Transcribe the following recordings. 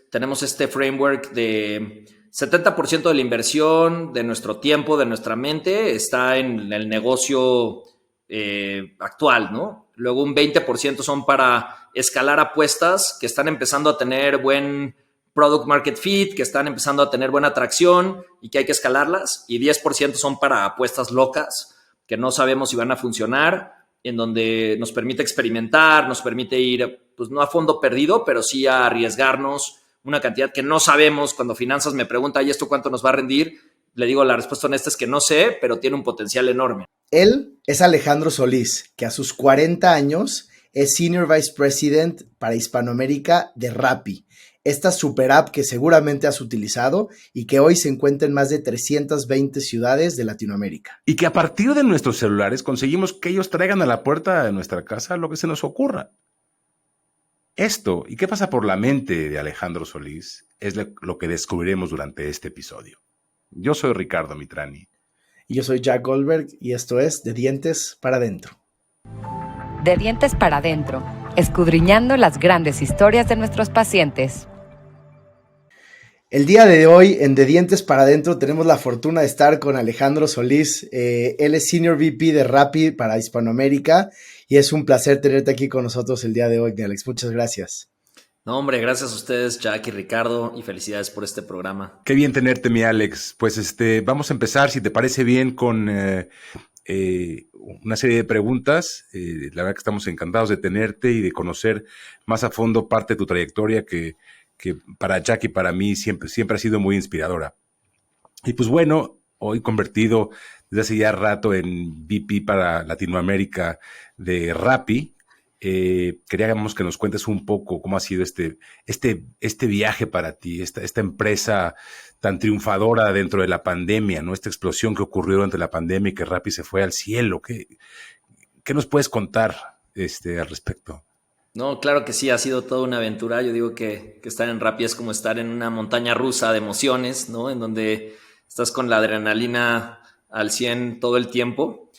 tenemos este framework de 70% de la inversión, de nuestro tiempo, de nuestra mente, está en el negocio actual, ¿no? Luego un 20% son para escalar apuestas que están empezando a tener buen product market fit, que están empezando a tener buena atracción y que hay que escalarlas. Y 10% son para apuestas locas que no sabemos si van a funcionar, en donde nos permite experimentar, nos permite ir, pues no a fondo perdido, pero sí a arriesgarnos una cantidad que no sabemos. Cuando finanzas me pregunta, ¿y esto cuánto nos va a rendir? Le digo, la respuesta honesta es que no sé, pero tiene un potencial enorme. Él es Alejandro Solís, que a sus 40 años es Senior Vice President para Hispanoamérica de Rappi, esta super app que seguramente has utilizado y que hoy se encuentra en más de 320 ciudades de Latinoamérica. Y que a partir de nuestros celulares conseguimos que ellos traigan a la puerta de nuestra casa lo que se nos ocurra. Esto, ¿y qué pasa por la mente de Alejandro Solís? Es lo que descubriremos durante este episodio. Yo soy Ricardo Mitrani. Y yo soy Jack Goldberg y esto es De Dientes para Adentro. De Dientes para Adentro, escudriñando las grandes historias de nuestros pacientes. El día de hoy en De Dientes para Adentro tenemos la fortuna de estar con Alejandro Solís. Él es Senior VP de Rappi para Hispanoamérica y es un placer tenerte aquí con nosotros el día de hoy, Alex. Muchas gracias. No, hombre, gracias a ustedes, Jack y Ricardo, y felicidades por este programa. Qué bien tenerte, mi Alex. Pues vamos a empezar, si te parece bien, con una serie de preguntas. La verdad que estamos encantados de tenerte y de conocer más a fondo parte de tu trayectoria que para Jack y para mí siempre ha sido muy inspiradora. Y pues bueno, hoy convertido desde hace ya rato en VP para Latinoamérica de Rappi, queríamos que nos cuentes un poco cómo ha sido este viaje para ti, esta empresa tan triunfadora dentro de la pandemia, ¿no? Esta explosión que ocurrió durante la pandemia y que Rappi se fue al cielo. ¿Qué nos puedes contar al respecto? No, claro que sí, ha sido toda una aventura. Yo digo que estar en Rappi es como estar en una montaña rusa de emociones, ¿no? En donde estás con la adrenalina al 100 todo el tiempo.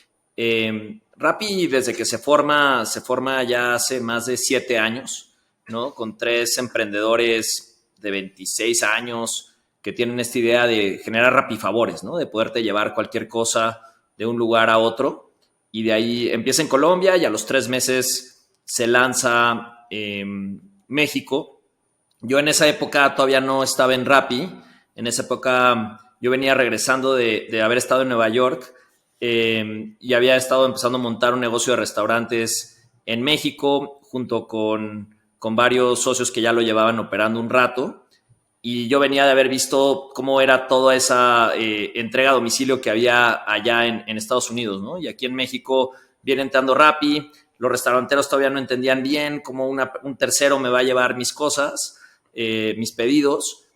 Rappi, desde que se forma ya hace más de 7 años, ¿no? Con 3 emprendedores de 26 años que tienen esta idea de generar Rappifavores, ¿no? De poderte llevar cualquier cosa de un lugar a otro. Y de ahí empieza en Colombia y a los 3 meses se lanza México. Yo en esa época todavía no estaba en Rappi. En esa época yo venía regresando de haber estado en Nueva York y había estado empezando a montar un negocio de restaurantes en México junto con varios socios que ya lo llevaban operando un rato. Y yo venía de haber visto cómo era toda esa entrega a domicilio que había allá en Estados Unidos, ¿no? Y aquí en México viene entrando Rappi. Los restauranteros todavía no entendían bien cómo un tercero me va a llevar mis cosas, mis pedidos.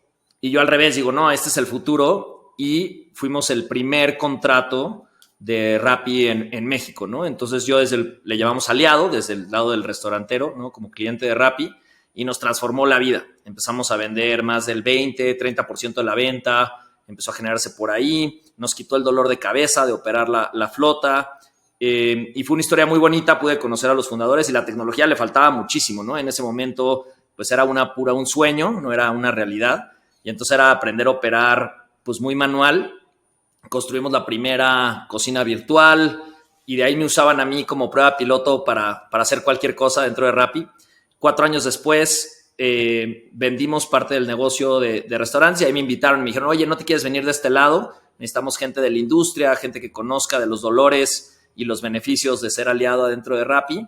Y yo al revés digo, no, este es el futuro. Y fuimos el primer contrato de Rappi en México, ¿no? Entonces yo le llamamos aliado, desde el lado del restaurantero, ¿no? Como cliente de Rappi, y nos transformó la vida. Empezamos a vender más del 20, 30% de la venta, empezó a generarse por ahí, nos quitó el dolor de cabeza de operar la flota. Y fue una historia muy bonita, pude conocer a los fundadores y la tecnología le faltaba muchísimo, ¿no? En ese momento pues era un sueño, no era una realidad, y entonces era aprender a operar pues muy manual. Construimos la primera cocina virtual y de ahí me usaban a mí como prueba piloto para hacer cualquier cosa dentro de Rappi. 4 años después vendimos parte del negocio de restaurantes y ahí me invitaron, me dijeron, oye, ¿no te quieres venir de este lado? Necesitamos gente de la industria, gente que conozca de los dolores y los beneficios de ser aliado adentro de Rappi.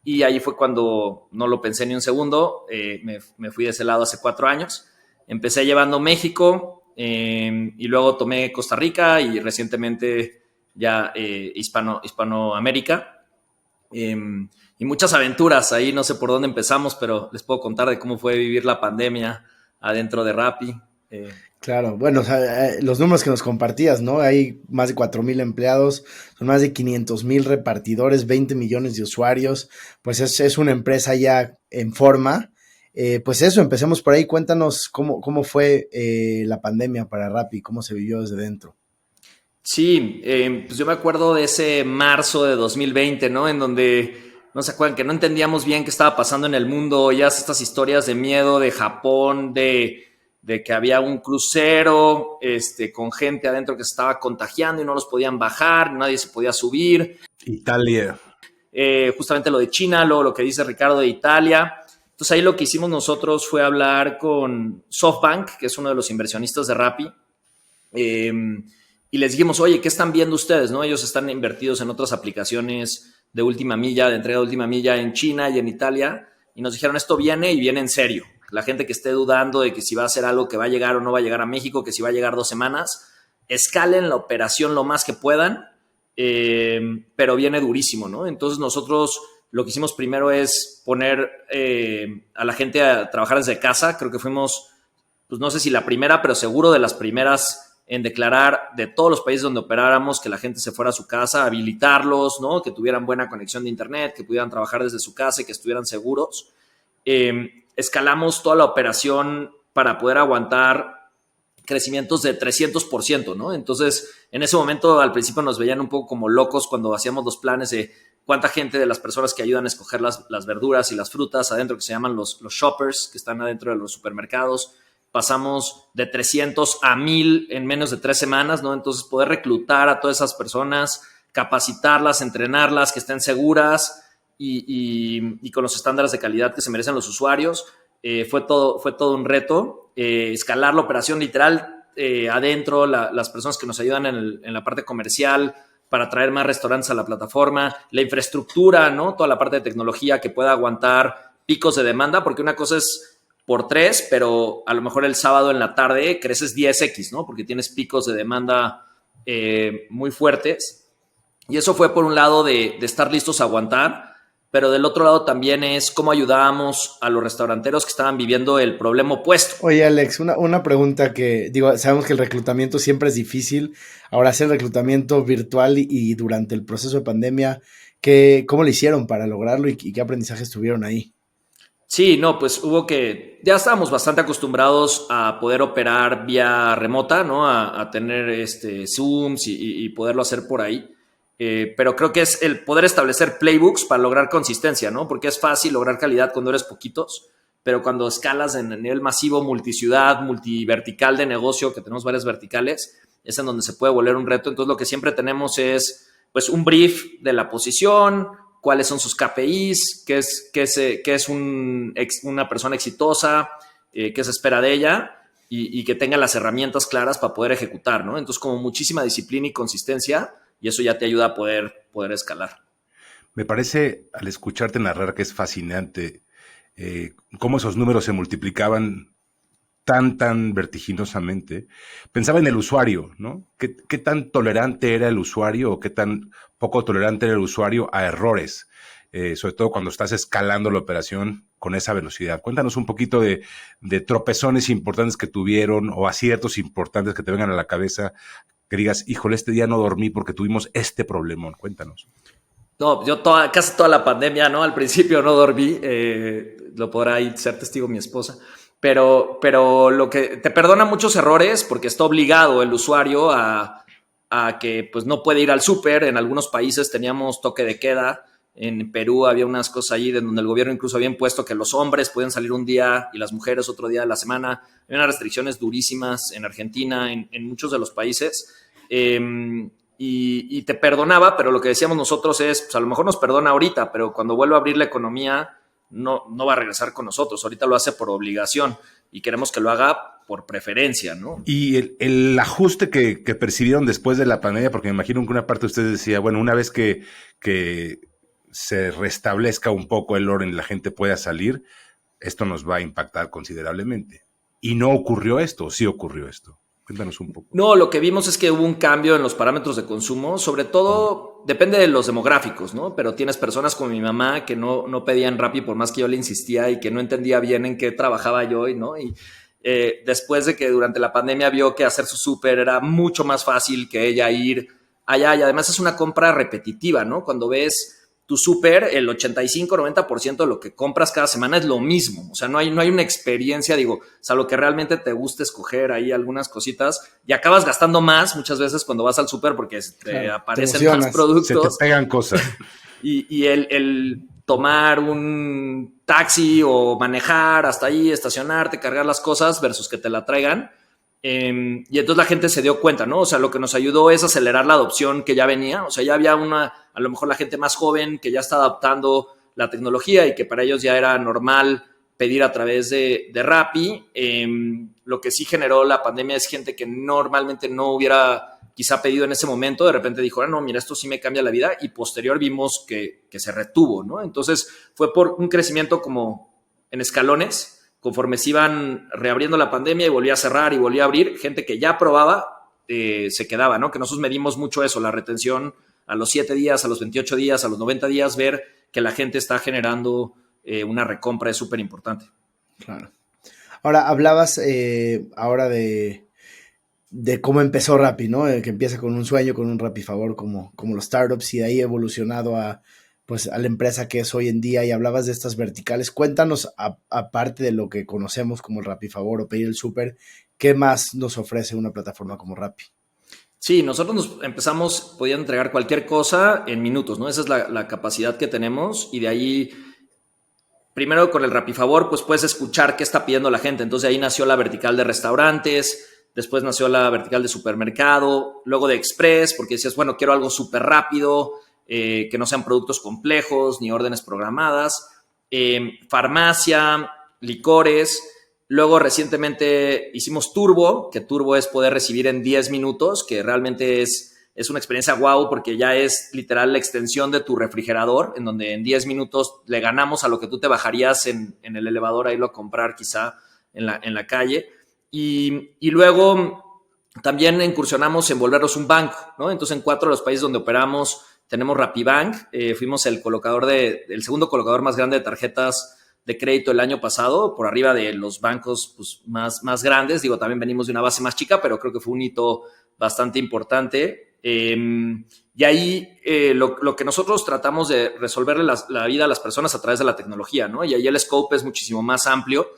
Y ahí fue cuando no lo pensé ni un segundo, me fui de ese lado hace 4 años. Empecé llevando México y luego tomé Costa Rica y recientemente ya Hispanoamérica. Y muchas aventuras ahí, no sé por dónde empezamos, pero les puedo contar de cómo fue vivir la pandemia adentro de Rappi. Claro, bueno, o sea, los números que nos compartías, ¿no? Hay más de 4,000 empleados, son más de 500,000 repartidores, 20 millones de usuarios, pues es una empresa ya en forma. Pues eso, empecemos por ahí, cuéntanos cómo fue la pandemia para Rappi, cómo se vivió desde dentro. Sí, pues yo me acuerdo de ese marzo de 2020, ¿no? En donde no se acuerdan, que no entendíamos bien qué estaba pasando en el mundo, oías estas historias de miedo de Japón, de que había un crucero con gente adentro que se estaba contagiando y no los podían bajar, nadie se podía subir. Italia. Justamente lo de China, lo que dice Ricardo de Italia. Entonces ahí lo que hicimos nosotros fue hablar con SoftBank, que es uno de los inversionistas de Rappi, y les dijimos, oye, ¿qué están viendo ustedes? ¿No? Ellos están invertidos en otras aplicaciones de última milla, de entrega de última milla en China y en Italia, y nos dijeron, esto viene y viene en serio. La gente que esté dudando de que si va a ser algo que va a llegar o no va a llegar a México, que si va a llegar 2 semanas, escalen la operación lo más que puedan, pero viene durísimo, ¿no? Entonces nosotros lo que hicimos primero es poner a la gente a trabajar desde casa. Creo que fuimos, pues no sé si la primera, pero seguro de las primeras en declarar de todos los países donde operáramos que la gente se fuera a su casa, habilitarlos, ¿no? Que tuvieran buena conexión de internet, que pudieran trabajar desde su casa y que estuvieran seguros. Escalamos toda la operación para poder aguantar crecimientos de 300%, ¿no? Entonces, en ese momento, al principio nos veían un poco como locos cuando hacíamos los planes de cuánta gente de las personas que ayudan a escoger las verduras y las frutas adentro, que se llaman los shoppers, que están adentro de los supermercados, pasamos de 300 a 1000 en menos de 3 semanas, ¿no? Entonces, poder reclutar a todas esas personas, capacitarlas, entrenarlas, que estén seguras y con los estándares de calidad que se merecen los usuarios. Fue todo un reto. Escalar la operación literal adentro, las personas que nos ayudan en la parte comercial para traer más restaurantes a la plataforma, la infraestructura, ¿no? Toda la parte de tecnología que pueda aguantar picos de demanda, porque una cosa es por 3, pero a lo mejor el sábado en la tarde creces 10x, ¿no? Porque tienes picos de demanda muy fuertes. Y eso fue por un lado de estar listos a aguantar, pero del otro lado también es cómo ayudábamos a los restauranteros que estaban viviendo el problema opuesto. Oye, Alex, una pregunta que, digo, sabemos que el reclutamiento siempre es difícil. Ahora hacer reclutamiento virtual y durante el proceso de pandemia, ¿cómo lo hicieron para lograrlo y qué aprendizajes tuvieron ahí? Sí, no, pues ya estábamos bastante acostumbrados a poder operar vía remota, ¿no? A tener Zooms y poderlo hacer por ahí. Pero creo que es el poder establecer playbooks para lograr consistencia, ¿no? Porque es fácil lograr calidad cuando eres poquitos, pero cuando escalas en el nivel masivo, multiciudad, multivertical de negocio, que tenemos varias verticales, es en donde se puede volver un reto. Entonces, lo que siempre tenemos es, pues, un brief de la posición, cuáles son sus KPIs, qué es una persona exitosa, qué se espera de ella y que tenga las herramientas claras para poder ejecutar, ¿no? Entonces, como muchísima disciplina y consistencia, y eso ya te ayuda a poder escalar. Me parece, al escucharte narrar, que es fascinante cómo esos números se multiplicaban tan vertiginosamente. Pensaba en el usuario, ¿no? ¿Qué tan tolerante era el usuario o qué tan poco tolerante era el usuario a errores? Sobre todo cuando estás escalando la operación con esa velocidad. Cuéntanos un poquito de tropezones importantes que tuvieron o aciertos importantes que te vengan a la cabeza, que digas, híjole, este día no dormí porque tuvimos este problemón. Cuéntanos. No, yo casi toda la pandemia, ¿no? Al principio no dormí, lo podrá ahí ser testigo mi esposa, pero lo que te perdona muchos errores porque está obligado el usuario a que pues no puede ir al súper. En algunos países teníamos toque de queda. En Perú había unas cosas ahí de donde el gobierno incluso había impuesto que los hombres podían salir un día y las mujeres otro día de la semana. Hay unas restricciones durísimas en Argentina, en muchos de los países. Y te perdonaba, pero lo que decíamos nosotros es, pues a lo mejor nos perdona ahorita, pero cuando vuelva a abrir la economía no va a regresar con nosotros. Ahorita lo hace por obligación y queremos que lo haga por preferencia, ¿no? Y el ajuste que percibieron después de la pandemia, porque me imagino que una parte de ustedes decía, bueno, una vez que se restablezca un poco el orden y la gente pueda salir, esto nos va a impactar considerablemente. Y no ocurrió esto, sí ocurrió esto. Cuéntanos un poco. No, lo que vimos es que hubo un cambio en los parámetros de consumo, sobre todo depende de los demográficos, ¿no? Pero tienes personas como mi mamá que no pedían Rappi por más que yo le insistía y que no entendía bien en qué trabajaba yo, ¿no? Y después de que durante la pandemia vio que hacer su súper era mucho más fácil que ella ir allá, y además es una compra repetitiva, ¿no? Cuando ves tu súper, el 85-90% de lo que compras cada semana es lo mismo. O sea, no hay una experiencia, digo, salvo que realmente te guste escoger ahí algunas cositas y acabas gastando más muchas veces cuando vas al súper porque te aparecen más productos. Se te pegan cosas. Y tomar un taxi o manejar hasta ahí, estacionarte, cargar las cosas versus que te la traigan. Y entonces la gente se dio cuenta, ¿no? O sea, lo que nos ayudó es acelerar la adopción que ya venía. O sea, ya había a lo mejor la gente más joven que ya está adaptando la tecnología y que para ellos ya era normal pedir a través de Rappi. Lo que sí generó la pandemia es gente que normalmente no hubiera quizá pedido en ese momento, de repente dijo, no, mira, esto sí me cambia la vida, y posterior vimos que se retuvo, ¿no? Entonces fue por un crecimiento como en escalones, conforme se iban reabriendo la pandemia y volvía a cerrar y volvía a abrir, gente que ya probaba se quedaba, ¿no? Que nosotros medimos mucho eso, la retención a los 7 días, a los 28 días, a los 90 días, ver que la gente está generando una recompra es súper importante. Claro. Ahora, hablabas ahora de cómo empezó Rappi, ¿no? Que empieza con un sueño, con un Rappi Favor, como los startups, y de ahí evolucionado a la empresa que es hoy en día, y hablabas de estas verticales. Cuéntanos, aparte de lo que conocemos como el Rappi Favor o Pedir el Súper, ¿qué más nos ofrece una plataforma como Rappi? Sí, nosotros nos empezamos pudiendo entregar cualquier cosa en minutos, ¿no? Esa es la capacidad que tenemos, y de ahí, primero con el Rappi Favor, pues puedes escuchar qué está pidiendo la gente. Entonces ahí nació la vertical de restaurantes, después nació la vertical de supermercado, luego de express, porque decías, bueno, quiero algo súper rápido, que no sean productos complejos ni órdenes programadas, farmacia, licores. Luego recientemente hicimos Turbo, que Turbo es poder recibir en 10 minutos, que realmente es una experiencia guau, porque ya es literal la extensión de tu refrigerador, en donde en 10 minutos le ganamos a lo que tú te bajarías en el elevador a irlo a comprar quizá en la calle. Y luego también incursionamos en volvernos un banco, ¿no? Entonces en 4 de los países donde operamos tenemos RappiBank. Fuimos el segundo colocador más grande de tarjetas de crédito el año pasado, por arriba de los bancos pues, más grandes. Digo, también venimos de una base más chica, pero creo que fue un hito bastante importante. Y ahí lo que nosotros tratamos de resolverle la vida a las personas a través de la tecnología, ¿no? Y ahí el scope es muchísimo más amplio,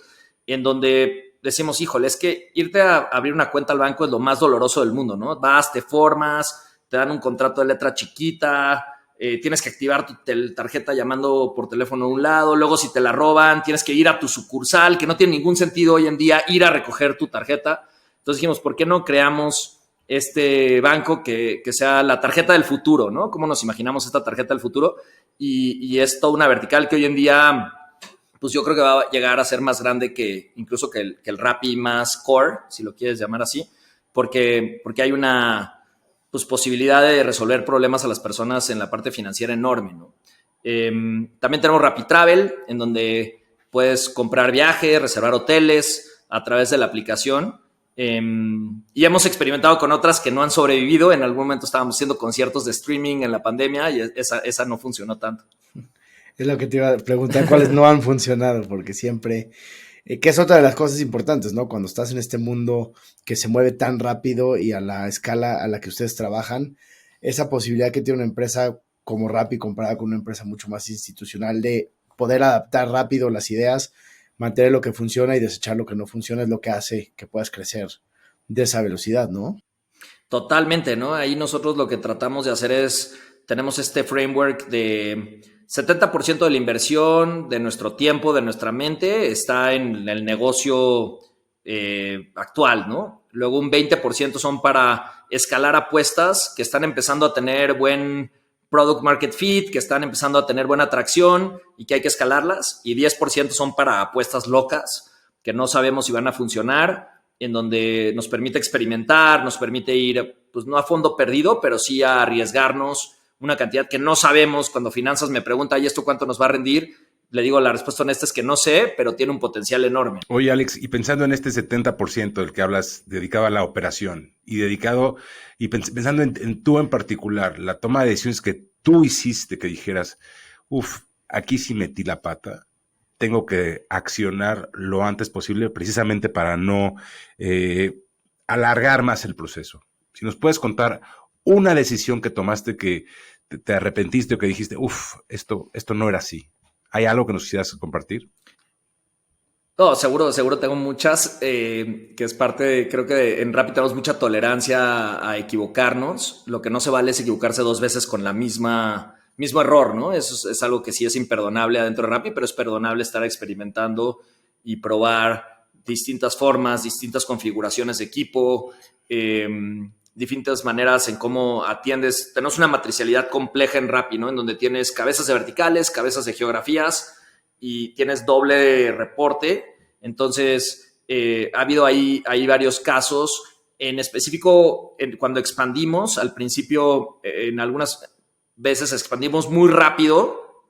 en donde decimos, híjole, es que irte a abrir una cuenta al banco es lo más doloroso del mundo, ¿no? Vas, te formas, te dan un contrato de letra chiquita, tienes que activar tu tarjeta llamando por teléfono a un lado, luego si te la roban, tienes que ir a tu sucursal, que no tiene ningún sentido hoy en día ir a recoger tu tarjeta. Entonces dijimos, ¿por qué no creamos este banco que sea la tarjeta del futuro, ¿no? ¿Cómo nos imaginamos esta tarjeta del futuro? Y es toda una vertical que hoy en día, pues yo creo que va a llegar a ser más grande que incluso que el Rappi más core, si lo quieres llamar así, porque hay una posibilidad de resolver problemas a las personas en la parte financiera enorme, ¿no? También tenemos Rappi Travel, en donde puedes comprar viajes, reservar hoteles a través de la aplicación. Y hemos experimentado con otras que no han sobrevivido. En algún momento estábamos haciendo conciertos de streaming en la pandemia y esa no funcionó tanto. Es lo que te iba a preguntar, cuáles no han funcionado, porque siempre, que es otra de las cosas importantes, ¿no? Cuando estás en este mundo que se mueve tan rápido y a la escala a la que ustedes trabajan, esa posibilidad que tiene una empresa como Rappi comparada con una empresa mucho más institucional de poder adaptar rápido las ideas, mantener lo que funciona y desechar lo que no funciona, es lo que hace que puedas crecer de esa velocidad, ¿no? Totalmente, ¿no? Ahí nosotros lo que tratamos de hacer es, tenemos este framework de 70% de la inversión, de nuestro tiempo, de nuestra mente, está en el negocio actual, ¿no? Luego un 20% son para escalar apuestas que están empezando a tener buen product market fit, que están empezando a tener buena atracción y que hay que escalarlas. Y 10% son para apuestas locas que no sabemos si van a funcionar, en donde nos permite experimentar, nos permite ir, pues no a fondo perdido, pero sí a arriesgarnos una cantidad que no sabemos. Cuando finanzas me pregunta, ¿y esto cuánto nos va a rendir? Le digo, la respuesta honesta es que no sé, pero tiene un potencial enorme. Oye, Alex, y pensando en este 70% del que hablas, dedicado a la operación y pensando en tú en particular, la toma de decisiones que tú hiciste, que dijeras, aquí sí metí la pata, tengo que accionar lo antes posible precisamente para no alargar más el proceso. Si nos puedes contar una decisión que tomaste que te arrepentiste o que dijiste, esto no era así. ¿Hay algo que nos quisieras compartir? No, seguro tengo muchas, que es parte de, creo que en Rappi tenemos mucha tolerancia a equivocarnos. Lo que no se vale es equivocarse 2 veces con la misma mismo error, ¿no? Eso es algo que sí es imperdonable adentro de Rappi, pero es perdonable estar experimentando y probar distintas formas, distintas configuraciones de equipo, distintas maneras en cómo atiendes. Tenemos una matricialidad compleja en Rappi, ¿no? En donde tienes cabezas de verticales, cabezas de geografías y tienes doble reporte. Entonces, ha habido ahí varios casos. En específico, cuando expandimos, al principio, en algunas veces expandimos muy rápido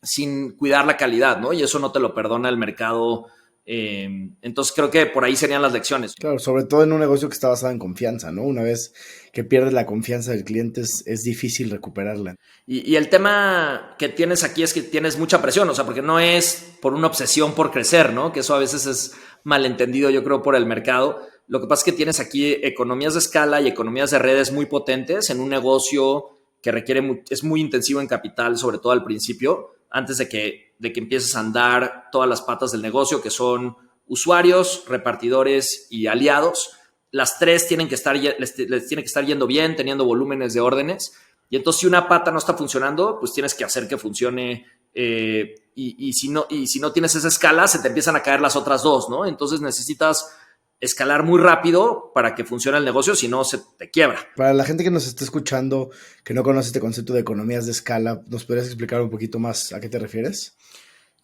sin cuidar la calidad, ¿no? Y eso no te lo perdona el mercado. Entonces creo que por ahí serían las lecciones. Claro, sobre todo en un negocio que está basado en confianza, ¿no? Una vez que pierdes la confianza del cliente es difícil recuperarla. Y el tema que tienes aquí es que tienes mucha presión, o sea, porque no es por una obsesión por crecer, ¿no? Que eso a veces es malentendido, yo creo, por el mercado. Lo que pasa es que tienes aquí economías de escala y economías de redes muy potentes en un negocio que es muy intensivo en capital, sobre todo al principio, antes de que empieces a andar todas las patas del negocio, que son usuarios, repartidores y aliados. Las tres tienen que estar, les tiene que estar yendo bien, teniendo volúmenes de órdenes. Y entonces, si una pata no está funcionando, pues tienes que hacer que funcione. Y si no tienes esa escala, se te empiezan a caer las otras dos, ¿no? Entonces necesitas escalar muy rápido para que funcione el negocio, si no se te quiebra. Para la gente que nos está escuchando, que no conoce este concepto de economías de escala, ¿nos podrías explicar un poquito más a qué te refieres?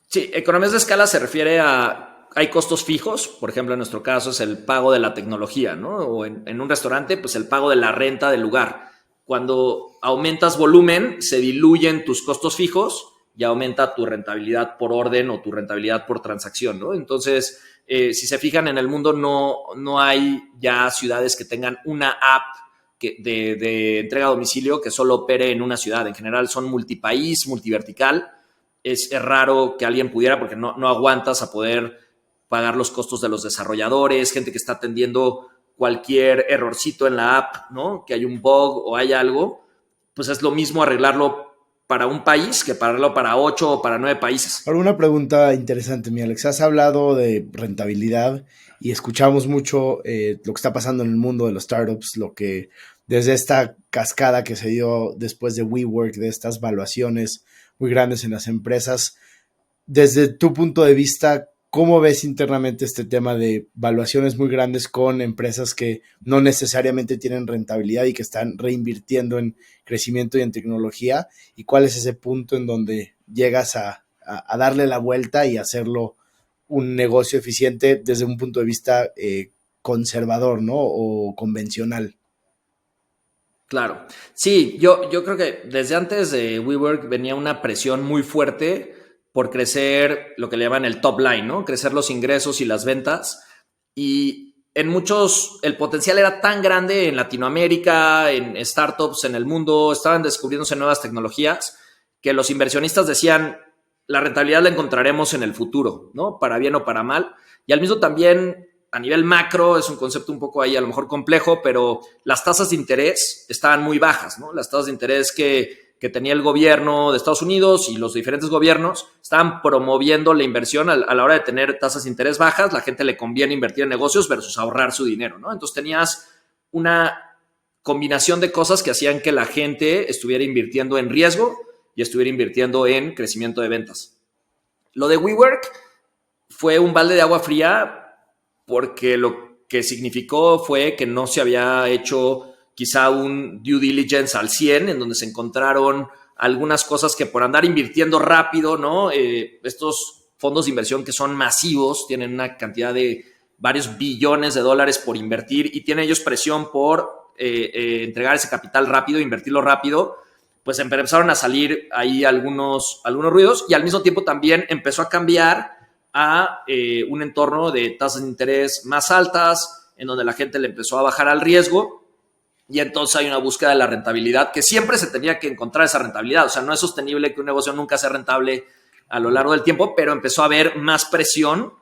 Sí, economías de escala se refiere a, hay costos fijos, por ejemplo, en nuestro caso es el pago de la tecnología, ¿no? O en un restaurante, pues el pago de la renta del lugar. Cuando aumentas volumen, se diluyen tus costos fijos y aumenta tu rentabilidad por orden o tu rentabilidad por transacción, ¿no? Entonces, si se fijan, en el mundo no hay ya ciudades que tengan una app de entrega a domicilio que solo opere en una ciudad. En general son multipaís, multivertical. Es raro que alguien pudiera, porque no aguantas a poder pagar los costos de los desarrolladores, gente que está atendiendo cualquier errorcito en la app, ¿no? Que hay un bug o hay algo, pues es lo mismo arreglarlo para un país que arreglarlo para 8 o para 9 países. Ahora, una pregunta interesante, mi Alex. Has hablado de rentabilidad y escuchamos mucho lo que está pasando en el mundo de los startups, lo que desde esta cascada que se dio después de WeWork, de estas valuaciones muy grandes en las empresas. Desde tu punto de vista, ¿cómo ves internamente este tema de valuaciones muy grandes con empresas que no necesariamente tienen rentabilidad y que están reinvirtiendo en crecimiento y en tecnología? ¿Y cuál es ese punto en donde llegas a darle la vuelta y hacerlo un negocio eficiente desde un punto de vista conservador, ¿no? O convencional? Claro. Sí, yo creo que desde antes de WeWork venía una presión muy fuerte por crecer lo que le llaman el top line, ¿no? Crecer los ingresos y las ventas. Y en muchos, el potencial era tan grande en Latinoamérica, en startups, en el mundo, estaban descubriéndose nuevas tecnologías, que los inversionistas decían, la rentabilidad la encontraremos en el futuro, ¿no? Para bien o para mal. Y al mismo también, a nivel macro, es un concepto un poco ahí a lo mejor complejo, pero las tasas de interés estaban muy bajas, ¿no? Las tasas de interés que tenía el gobierno de Estados Unidos y los diferentes gobiernos estaban promoviendo la inversión a la hora de tener tasas de interés bajas. La gente le conviene invertir en negocios versus ahorrar su dinero, ¿no? Entonces tenías una combinación de cosas que hacían que la gente estuviera invirtiendo en riesgo y estuviera invirtiendo en crecimiento de ventas. Lo de WeWork fue un balde de agua fría porque lo que significó fue que no se había hecho quizá un due diligence al 100, en donde se encontraron algunas cosas que por andar invirtiendo rápido, ¿no? Estos fondos de inversión que son masivos, tienen una cantidad de varios billones de dólares por invertir y tienen ellos presión por entregar ese capital rápido, invertirlo rápido, pues empezaron a salir ahí algunos ruidos y al mismo tiempo también empezó a cambiar a un entorno de tasas de interés más altas, en donde la gente le empezó a bajar al riesgo y entonces hay una búsqueda de la rentabilidad, que siempre se tenía que encontrar esa rentabilidad. O sea, no es sostenible que un negocio nunca sea rentable a lo largo del tiempo, pero empezó a haber más presión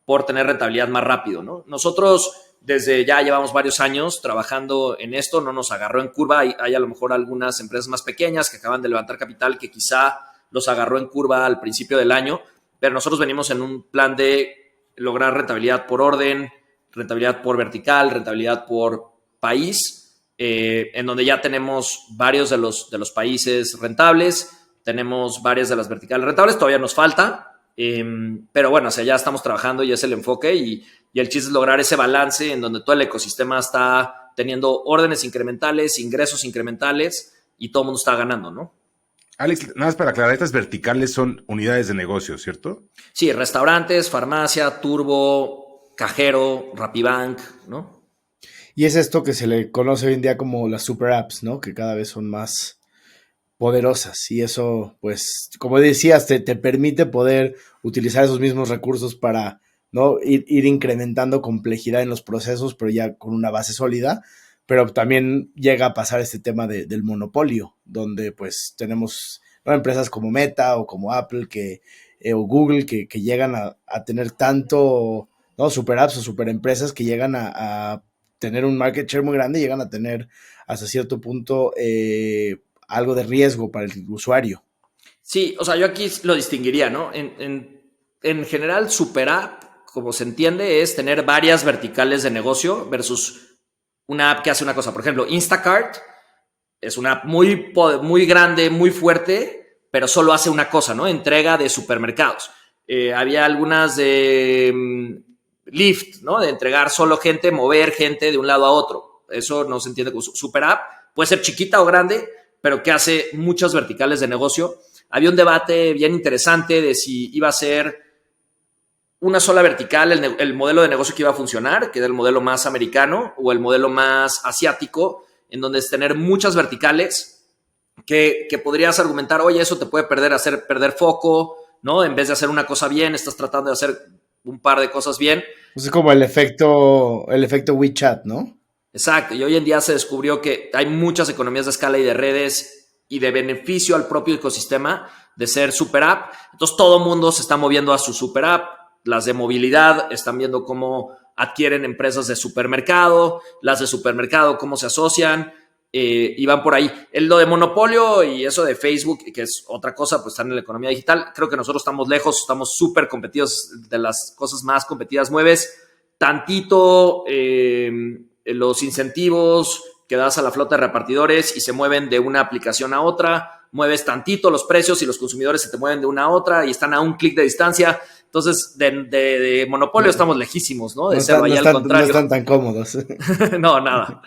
por tener rentabilidad más rápido, ¿no? Nosotros desde ya llevamos varios años trabajando en esto, no nos agarró en curva. Hay a lo mejor algunas empresas más pequeñas que acaban de levantar capital que quizá los agarró en curva al principio del año, pero nosotros venimos en un plan de lograr rentabilidad por orden, rentabilidad por vertical, rentabilidad por país, en donde ya tenemos varios de los países rentables. tenemos varias de las verticales rentables, todavía nos falta, pero bueno, o sea, ya estamos trabajando y es el enfoque y el chiste es lograr ese balance en donde todo el ecosistema está teniendo órdenes incrementales, ingresos incrementales y todo el mundo está ganando, ¿no? Alex, nada más para aclarar, estas verticales son unidades de negocio, ¿cierto? Sí, restaurantes, farmacia, turbo, cajero, Rapibank, ¿no? Y es esto que se le conoce hoy en día como las super apps, ¿no? Que cada vez son más poderosas y eso, pues, como decías, te permite poder utilizar esos mismos recursos para, ¿no? Ir incrementando complejidad en los procesos, pero ya con una base sólida. Pero también llega a pasar este tema del monopolio, donde pues tenemos, ¿no?, empresas como Meta o como Apple o Google que llegan a tener tanto, ¿no?, super apps o super empresas que llegan a tener un market share muy grande y llegan a tener hasta cierto punto algo de riesgo para el usuario. Sí, o sea, yo aquí lo distinguiría, ¿no? En general, super app, como se entiende, es tener varias verticales de negocio versus una app que hace una cosa. Por ejemplo, Instacart es una app muy grande, muy fuerte, pero solo hace una cosa, ¿no? Entrega de supermercados. Había algunas de Lyft, ¿no? De entregar solo gente, mover gente de un lado a otro. Eso no se entiende como super app. Puede ser chiquita o grande, pero que hace muchas verticales de negocio. Había un debate bien interesante de si iba a ser una sola vertical, el modelo de negocio que iba a funcionar, que era el modelo más americano o el modelo más asiático, en donde es tener muchas verticales que podrías argumentar, oye, eso te puede hacer perder foco, ¿no? En vez de hacer una cosa bien, estás tratando de hacer un par de cosas bien. Es como el efecto WeChat, ¿no? Exacto, y hoy en día se descubrió que hay muchas economías de escala y de redes y de beneficio al propio ecosistema de ser super app. Entonces todo el mundo se está moviendo a su super app. Las de movilidad están viendo cómo adquieren empresas de supermercado, las de supermercado cómo se asocian y van por ahí. Lo de monopolio y eso de Facebook, que es otra cosa, pues están en la economía digital. Creo que nosotros estamos lejos, estamos súper competidos, de las cosas más competidas. Mueves tantito los incentivos que das a la flota de repartidores y se mueven de una aplicación a otra. Mueves tantito los precios y los consumidores se te mueven de una a otra y están a un clic de distancia. Entonces, de monopolio estamos lejísimos, ¿no? De serlo, al contrario. No están tan cómodos. No, nada.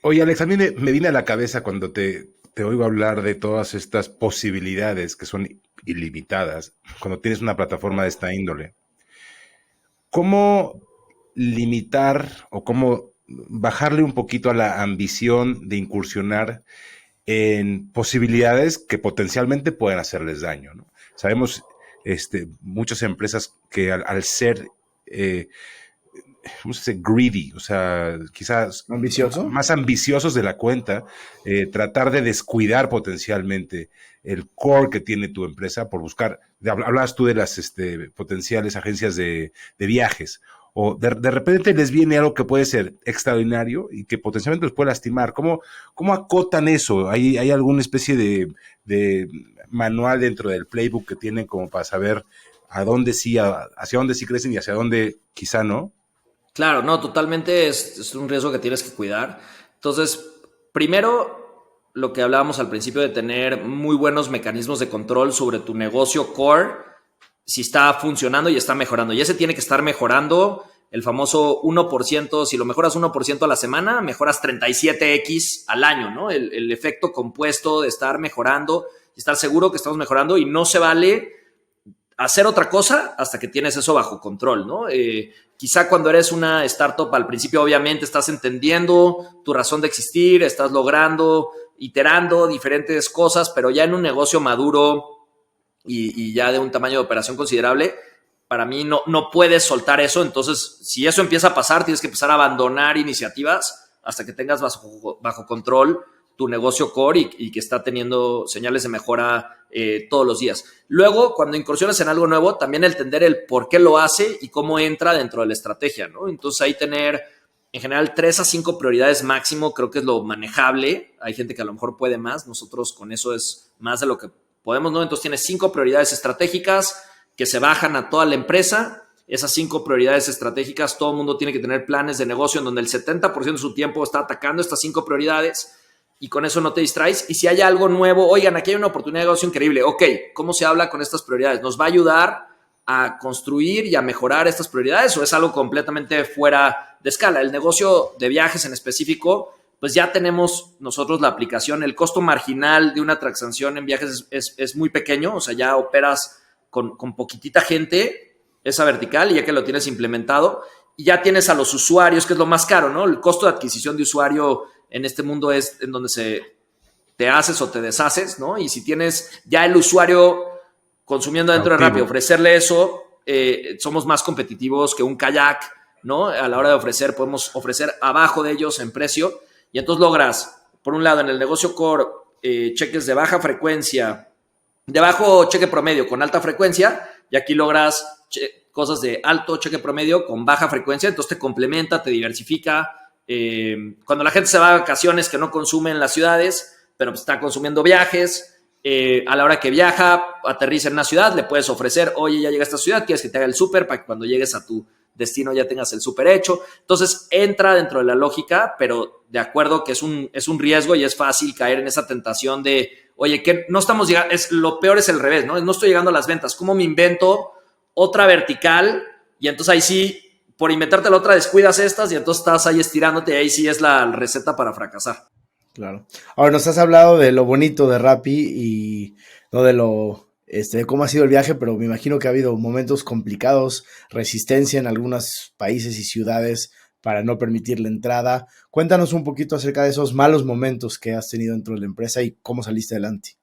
Oye, Alex, a mí me viene a la cabeza cuando te oigo hablar de todas estas posibilidades que son ilimitadas, cuando tienes una plataforma de esta índole. ¿Cómo limitar o cómo bajarle un poquito a la ambición de incursionar en posibilidades que potencialmente pueden hacerles daño, ¿no? Sabemos muchas empresas que al ser ¿cómo se dice? Greedy, o sea, quizás ¿Ambicioso? más ambiciosos de la cuenta, tratar de descuidar potencialmente el core que tiene tu empresa por buscar, hablabas tú de las potenciales agencias de viajes, o de repente les viene algo que puede ser extraordinario y que potencialmente los puede lastimar. ¿Cómo acotan eso? ¿Hay alguna especie de manual dentro del playbook que tienen como para saber a dónde sí, hacia dónde sí crecen y hacia dónde quizá no? Claro, no, totalmente es un riesgo que tienes que cuidar. Entonces, primero, lo que hablábamos al principio de tener muy buenos mecanismos de control sobre tu negocio core, si está funcionando y está mejorando. Y ese tiene que estar mejorando el famoso 1%. Si lo mejoras 1% a la semana, mejoras 37x al año, ¿no? El efecto compuesto de estar mejorando y estar seguro que estamos mejorando, y no se vale hacer otra cosa hasta que tienes eso bajo control, ¿no? Quizá cuando eres una startup al principio obviamente estás entendiendo tu razón de existir, estás logrando, iterando diferentes cosas, pero ya en un negocio maduro y ya de un tamaño de operación considerable, para mí no puedes soltar eso. Entonces, si eso empieza a pasar, tienes que empezar a abandonar iniciativas hasta que tengas bajo control tu negocio core y que está teniendo señales de mejora todos los días. Luego, cuando incursiones en algo nuevo, también entender el por qué lo hace y cómo entra dentro de la estrategia, ¿no? Entonces, ahí tener, en general, 3 a 5 prioridades máximo, creo que es lo manejable. Hay gente que a lo mejor puede más. Nosotros con eso es más de lo que podemos, ¿no? Entonces, tienes 5 prioridades estratégicas que se bajan a toda la empresa. Esas 5 prioridades estratégicas, todo el mundo tiene que tener planes de negocio en donde el 70% de su tiempo está atacando estas 5 prioridades. y con eso no te distraes. Y si hay algo nuevo, oigan, aquí hay una oportunidad de negocio increíble. Ok, ¿cómo se habla con estas prioridades? ¿Nos va a ayudar a construir y a mejorar estas prioridades o es algo completamente fuera de escala? El negocio de viajes en específico, pues ya tenemos nosotros la aplicación. El costo marginal de una transacción en viajes es muy pequeño, o sea, ya operas con poquitita gente, esa vertical, y ya que lo tienes implementado, y ya tienes a los usuarios, que es lo más caro, ¿no? El costo de adquisición de usuario en este mundo es en donde te haces o te deshaces, ¿no? Y si tienes ya el usuario consumiendo dentro de Rappi, ofrecerle eso, somos más competitivos que un kayak, ¿no? A la hora de ofrecer, podemos ofrecer abajo de ellos en precio, y entonces logras, por un lado, en el negocio core, cheques de baja frecuencia, de bajo cheque promedio con alta frecuencia, y aquí logras cosas de alto cheque promedio con baja frecuencia, entonces te complementa, te diversifica. Cuando la gente se va a vacaciones que no consume en las ciudades, pero pues está consumiendo viajes, a la hora que viaja, aterriza en una ciudad, le puedes ofrecer, oye, ya llegaste a esta ciudad, quieres que te haga el súper para que cuando llegues a tu destino ya tengas el súper hecho. Entonces entra dentro de la lógica, pero de acuerdo que es un riesgo y es fácil caer en esa tentación de, oye, que no estamos llegando, lo peor es el revés, ¿no? No estoy llegando a las ventas, ¿cómo me invento otra vertical? Y entonces ahí sí, por inventarte la otra, descuidas estas y entonces estás ahí estirándote y ahí sí es la receta para fracasar. Claro. Ahora nos has hablado de lo bonito de Rappi y no de lo de cómo ha sido el viaje, pero me imagino que ha habido momentos complicados, resistencia en algunos países y ciudades para no permitir la entrada. Cuéntanos un poquito acerca de esos malos momentos que has tenido dentro de la empresa y cómo saliste adelante.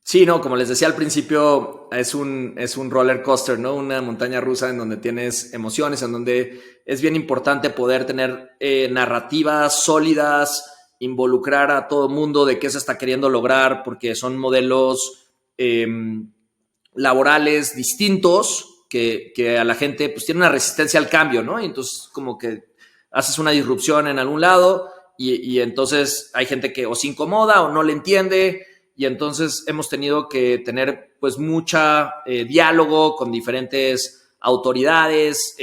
Sí, no, como les decía al principio, es un roller coaster, ¿no? Una montaña rusa en donde tienes emociones, en donde es bien importante poder tener narrativas sólidas, involucrar a todo el mundo de qué se está queriendo lograr, porque son modelos laborales distintos que a la gente pues tiene una resistencia al cambio, ¿no? Y entonces como que haces una disrupción en algún lado y entonces hay gente que o se incomoda o no le entiende, y entonces hemos tenido que tener pues mucha diálogo con diferentes autoridades.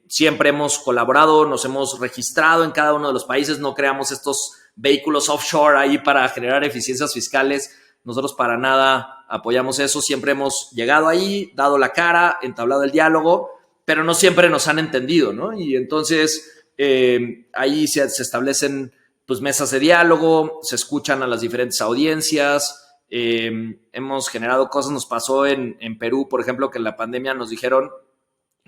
Siempre hemos colaborado, nos hemos registrado en cada uno de los países, no creamos estos vehículos offshore ahí para generar eficiencias fiscales. Nosotros para nada apoyamos eso, siempre hemos llegado ahí, dado la cara, entablado el diálogo, pero no siempre nos han entendido, ¿no? Y entonces ahí se establecen pues mesas de diálogo, se escuchan a las diferentes audiencias, hemos generado cosas. Nos pasó en Perú, por ejemplo, que en la pandemia nos dijeron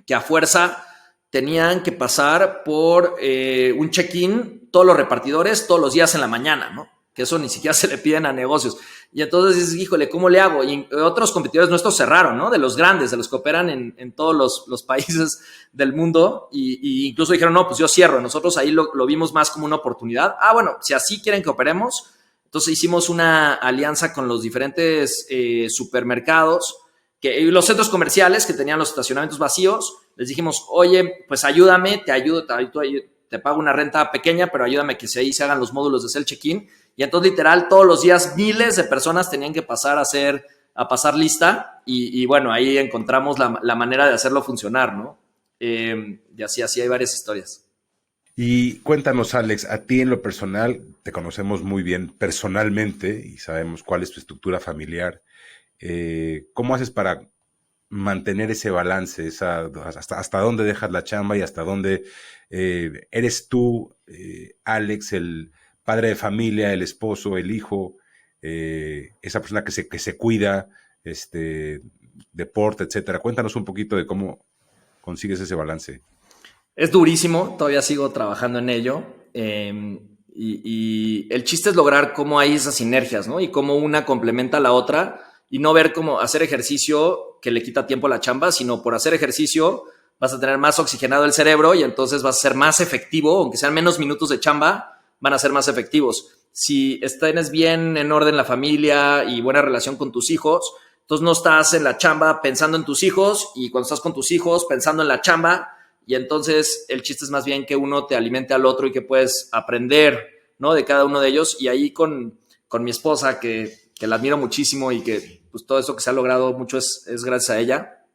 que a fuerza tenían que pasar por un check-in todos los repartidores todos los días en la mañana, ¿no? Que eso ni siquiera se le piden a negocios. Y entonces dices, híjole, ¿cómo le hago? Y otros competidores nuestros cerraron, ¿no? De los grandes, de los que operan en todos los países del mundo, y incluso dijeron, no, pues yo cierro. Nosotros ahí lo vimos más como una oportunidad. Bueno, si así quieren que operemos, entonces hicimos una alianza con los diferentes supermercados, y los centros comerciales que tenían los estacionamientos vacíos. Les dijimos, oye, pues ayúdame, te pago una renta pequeña, pero ayúdame que ahí se hagan los módulos de self-check-in. Y entonces, literal, todos los días miles de personas tenían que pasar a pasar lista, y bueno, ahí encontramos la manera de hacerlo funcionar, ¿no? Y así hay varias historias. Y cuéntanos, Alex, a ti en lo personal, te conocemos muy bien personalmente y sabemos cuál es tu estructura familiar. ¿Cómo haces para mantener ese balance, hasta dónde dejas la chamba y hasta dónde eres tú, Alex, el padre de familia, el esposo, el hijo, esa persona que se cuida, deporte, etcétera? Cuéntanos un poquito de cómo consigues ese balance. Es durísimo, todavía sigo trabajando en ello, y el chiste es lograr cómo hay esas sinergias, ¿no? Y cómo una complementa a la otra, y no ver cómo hacer ejercicio que le quita tiempo a la chamba, sino por hacer ejercicio vas a tener más oxigenado el cerebro y entonces vas a ser más efectivo, aunque sean menos minutos de chamba, van a ser más efectivos. Si tienes bien en orden la familia y buena relación con tus hijos, entonces no estás en la chamba pensando en tus hijos, y cuando estás con tus hijos pensando en la chamba, y entonces el chiste es más bien que uno te alimente al otro y que puedes aprender, ¿no? De cada uno de ellos. Y ahí con mi esposa, que la admiro muchísimo y que pues todo eso que se ha logrado mucho es gracias a ella.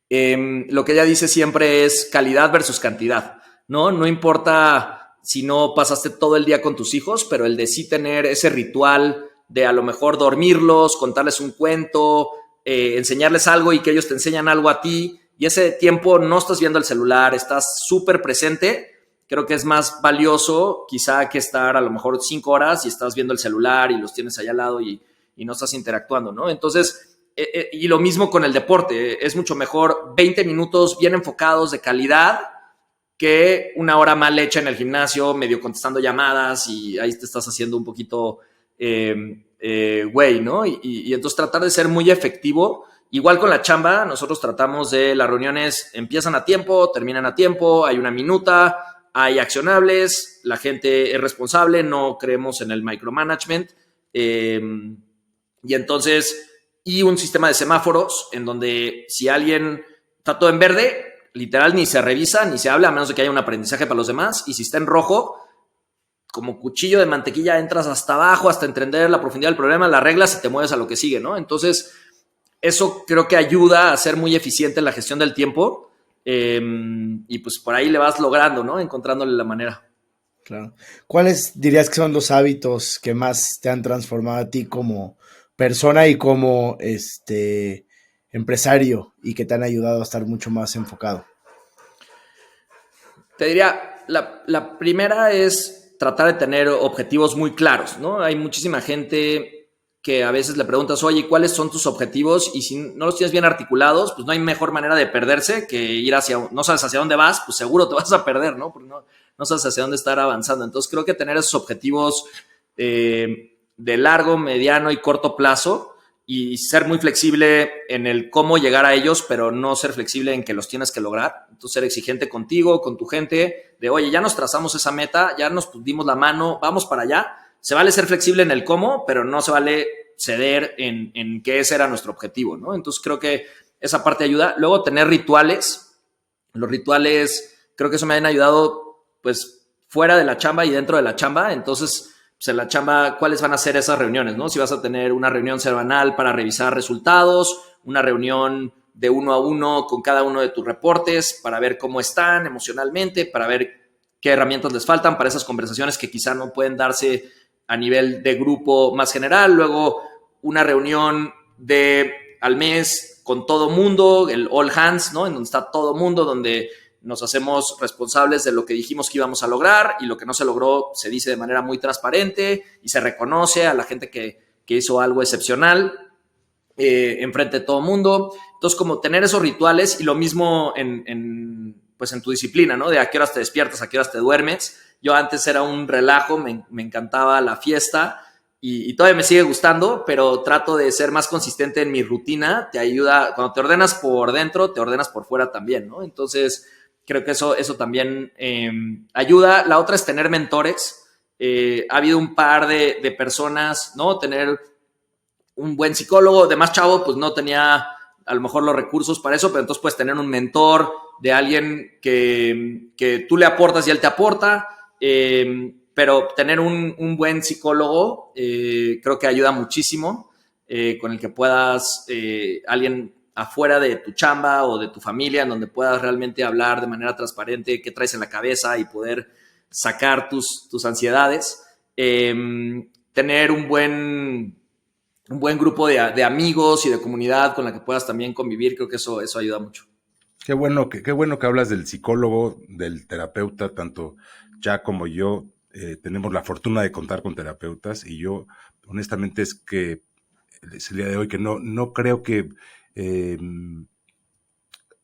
Lo que ella dice siempre es calidad versus cantidad, ¿no? No importa si no pasaste todo el día con tus hijos, pero el de sí tener ese ritual de a lo mejor dormirlos, contarles un cuento, enseñarles algo y que ellos te enseñan algo a ti, y ese tiempo no estás viendo el celular, estás súper presente. Creo que es más valioso quizá que estar a lo mejor 5 horas y estás viendo el celular y los tienes allá al lado y no estás interactuando, ¿no? Entonces, y lo mismo con el deporte, es mucho mejor 20 minutos bien enfocados de calidad que una hora mal hecha en el gimnasio, medio contestando llamadas y ahí te estás haciendo un poquito güey, ¿no? Y entonces tratar de ser muy efectivo. Igual con la chamba, nosotros tratamos de las reuniones empiezan a tiempo, terminan a tiempo, hay una minuta, hay accionables, la gente es responsable, no creemos en el micromanagement. Y entonces, y un sistema de semáforos en donde si alguien está todo en verde, literal ni se revisa, ni se habla, a menos de que haya un aprendizaje para los demás. Y si está en rojo, como cuchillo de mantequilla, entras hasta abajo, hasta entender la profundidad del problema, las reglas y te mueves a lo que sigue, ¿no? Entonces, eso creo que ayuda a ser muy eficiente en la gestión del tiempo. Y pues por ahí le vas logrando, ¿no? Encontrándole la manera. Claro. ¿Cuáles dirías que son los hábitos que más te han transformado a ti como persona y como empresario y que te han ayudado a estar mucho más enfocado? Te diría, la primera es tratar de tener objetivos muy claros, ¿no? Hay muchísima gente que a veces le preguntas, oye, ¿cuáles son tus objetivos? Y si no los tienes bien articulados, pues no hay mejor manera de perderse que ir no sabes hacia dónde vas, pues seguro te vas a perder, ¿no? Porque no sabes hacia dónde estar avanzando. Entonces creo que tener esos objetivos de largo, mediano y corto plazo y ser muy flexible en el cómo llegar a ellos, pero no ser flexible en que los tienes que lograr. Entonces ser exigente contigo, con tu gente, de oye, ya nos trazamos esa meta, ya nos dimos la mano, vamos para allá. Se vale ser flexible en el cómo, pero no se vale ceder en que ese era nuestro objetivo, ¿no? Entonces creo que esa parte ayuda. Luego tener rituales. Los rituales creo que eso me han ayudado pues fuera de la chamba y dentro de la chamba. Entonces, pues en la chamba, ¿cuáles van a ser esas reuniones, no? Si vas a tener una reunión semanal para revisar resultados, una reunión de 1 a 1 con cada uno de tus reportes para ver cómo están emocionalmente, para ver qué herramientas les faltan para esas conversaciones que quizá no pueden darse a nivel de grupo más general. Luego una reunión al mes con todo mundo, el all hands, ¿no? En donde está todo mundo, donde nos hacemos responsables de lo que dijimos que íbamos a lograr y lo que no se logró se dice de manera muy transparente y se reconoce a la gente que hizo algo excepcional enfrente de todo mundo. Entonces, como tener esos rituales y lo mismo pues en tu disciplina, ¿no? De a qué horas te despiertas, a qué horas te duermes. Yo antes era un relajo, me encantaba la fiesta y todavía me sigue gustando, pero trato de ser más consistente en mi rutina. Te ayuda, cuando te ordenas por dentro, te ordenas por fuera también, ¿no? Entonces, creo que eso también ayuda. La otra es tener mentores. Ha habido un par de personas, ¿no? Tener un buen psicólogo. De más chavo, pues no tenía a lo mejor los recursos para eso, pero entonces puedes tener un mentor de alguien que tú le aportas y él te aporta. Pero tener un buen psicólogo creo que ayuda muchísimo, con el que puedas, alguien afuera de tu chamba o de tu familia, en donde puedas realmente hablar de manera transparente qué traes en la cabeza y poder sacar tus ansiedades. Tener un buen grupo de amigos y de comunidad con la que puedas también convivir, creo que eso ayuda mucho. Qué bueno que hablas del psicólogo, del terapeuta, tanto ya como yo tenemos la fortuna de contar con terapeutas y yo honestamente es que es el día de hoy que no creo que,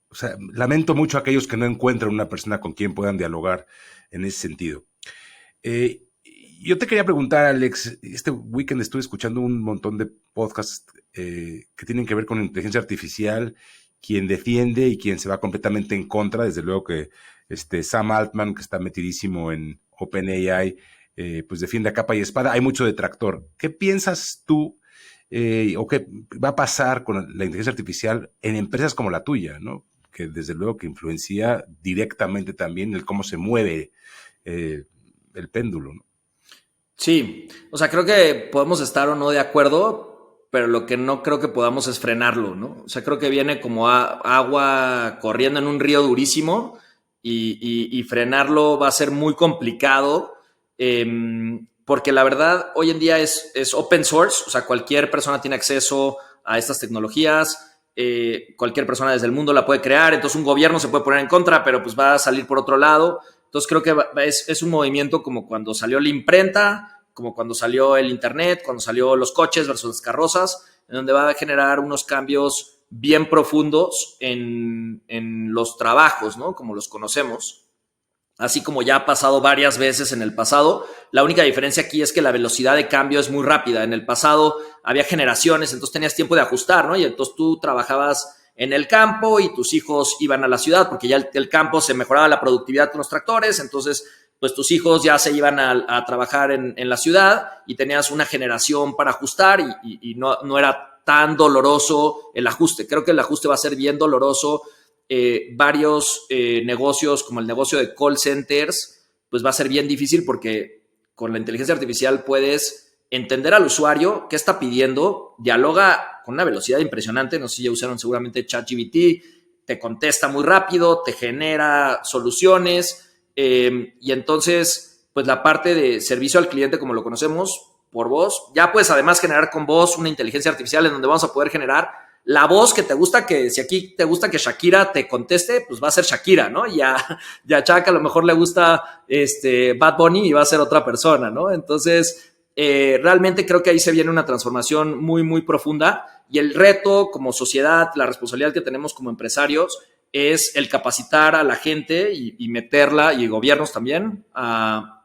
o sea, lamento mucho a aquellos que no encuentran una persona con quien puedan dialogar en ese sentido. Yo te quería preguntar, Alex, este weekend estuve escuchando un montón de podcasts que tienen que ver con inteligencia artificial, quien defiende y quien se va completamente en contra. Desde luego que Sam Altman, que está metidísimo en OpenAI, pues defiende a capa y espada. Hay mucho detractor. ¿Qué piensas tú o qué va a pasar con la inteligencia artificial en empresas como la tuya, ¿no? Que desde luego que influencia directamente también el cómo se mueve el péndulo, ¿no? Sí, o sea, creo que podemos estar o no de acuerdo, pero lo que no creo que podamos es frenarlo, ¿no? O sea, creo que viene como agua corriendo en un río durísimo y frenarlo va a ser muy complicado, porque la verdad hoy en día es open source, o sea, cualquier persona tiene acceso a estas tecnologías, cualquier persona desde el mundo la puede crear, entonces un gobierno se puede poner en contra, pero pues va a salir por otro lado. Entonces creo que es un movimiento como cuando salió la imprenta, como cuando salió el internet, cuando salió los coches versus las carrozas, en donde va a generar unos cambios bien profundos en los trabajos, ¿no? Como los conocemos. Así como ya ha pasado varias veces en el pasado. La única diferencia aquí es que la velocidad de cambio es muy rápida. En el pasado había generaciones, entonces tenías tiempo de ajustar, ¿no? Y entonces tú trabajabas en el campo y tus hijos iban a la ciudad porque ya el campo se mejoraba la productividad con los tractores, entonces pues tus hijos ya se iban a trabajar en la ciudad y tenías una generación para ajustar y no era tan doloroso el ajuste. Creo que el ajuste va a ser bien doloroso. Varios negocios, como el negocio de call centers, pues va a ser bien difícil porque con la inteligencia artificial puedes entender al usuario qué está pidiendo, dialoga con una velocidad impresionante. No sé si ya usaron seguramente ChatGPT, te contesta muy rápido, te genera soluciones, y entonces pues la parte de servicio al cliente como lo conocemos por voz, ya puedes además generar con voz una inteligencia artificial en donde vamos a poder generar la voz que te gusta, que si aquí te gusta que Shakira te conteste, pues va a ser Shakira, ¿no? Y a Chuck a lo mejor le gusta Bad Bunny y va a ser otra persona, ¿no? Entonces, realmente creo que ahí se viene una transformación muy, muy profunda y el reto como sociedad, la responsabilidad que tenemos como empresarios es el capacitar a la gente y meterla, y gobiernos también, a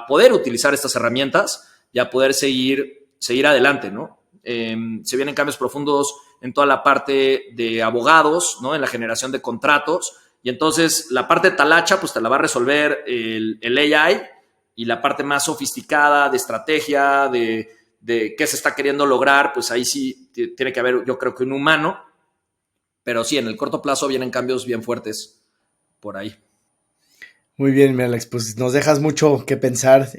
poder utilizar estas herramientas y a poder seguir adelante, ¿no? Se vienen cambios profundos en toda la parte de abogados, ¿no? En la generación de contratos, y entonces la parte talacha pues te la va a resolver el AI, y la parte más sofisticada de estrategia, de qué se está queriendo lograr, pues ahí sí tiene que haber, yo creo que un humano, pero sí, en el corto plazo vienen cambios bien fuertes por ahí. Muy bien, mi Alex, pues nos dejas mucho que pensar.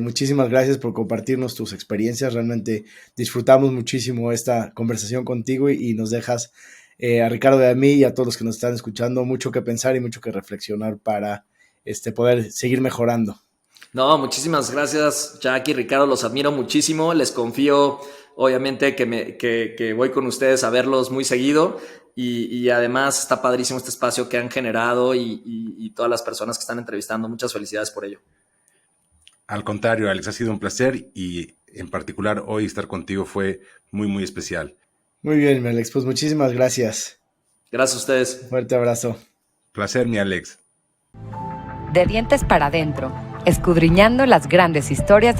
Muchísimas gracias por compartirnos tus experiencias. Realmente disfrutamos muchísimo esta conversación contigo y nos dejas a Ricardo y a mí y a todos los que nos están escuchando mucho que pensar y mucho que reflexionar para poder seguir mejorando. No, muchísimas gracias, Jack y Ricardo, los admiro muchísimo, les confío obviamente que voy con ustedes a verlos muy seguido, y además está padrísimo este espacio que han generado y todas las personas que están entrevistando. Muchas felicidades por ello. Al contrario, Alex, ha sido un placer y en particular hoy estar contigo fue muy, muy especial. Muy bien, mi Alex, pues muchísimas gracias. Gracias a ustedes. Un fuerte abrazo. Placer, mi Alex. De dientes para adentro, escudriñando las grandes historias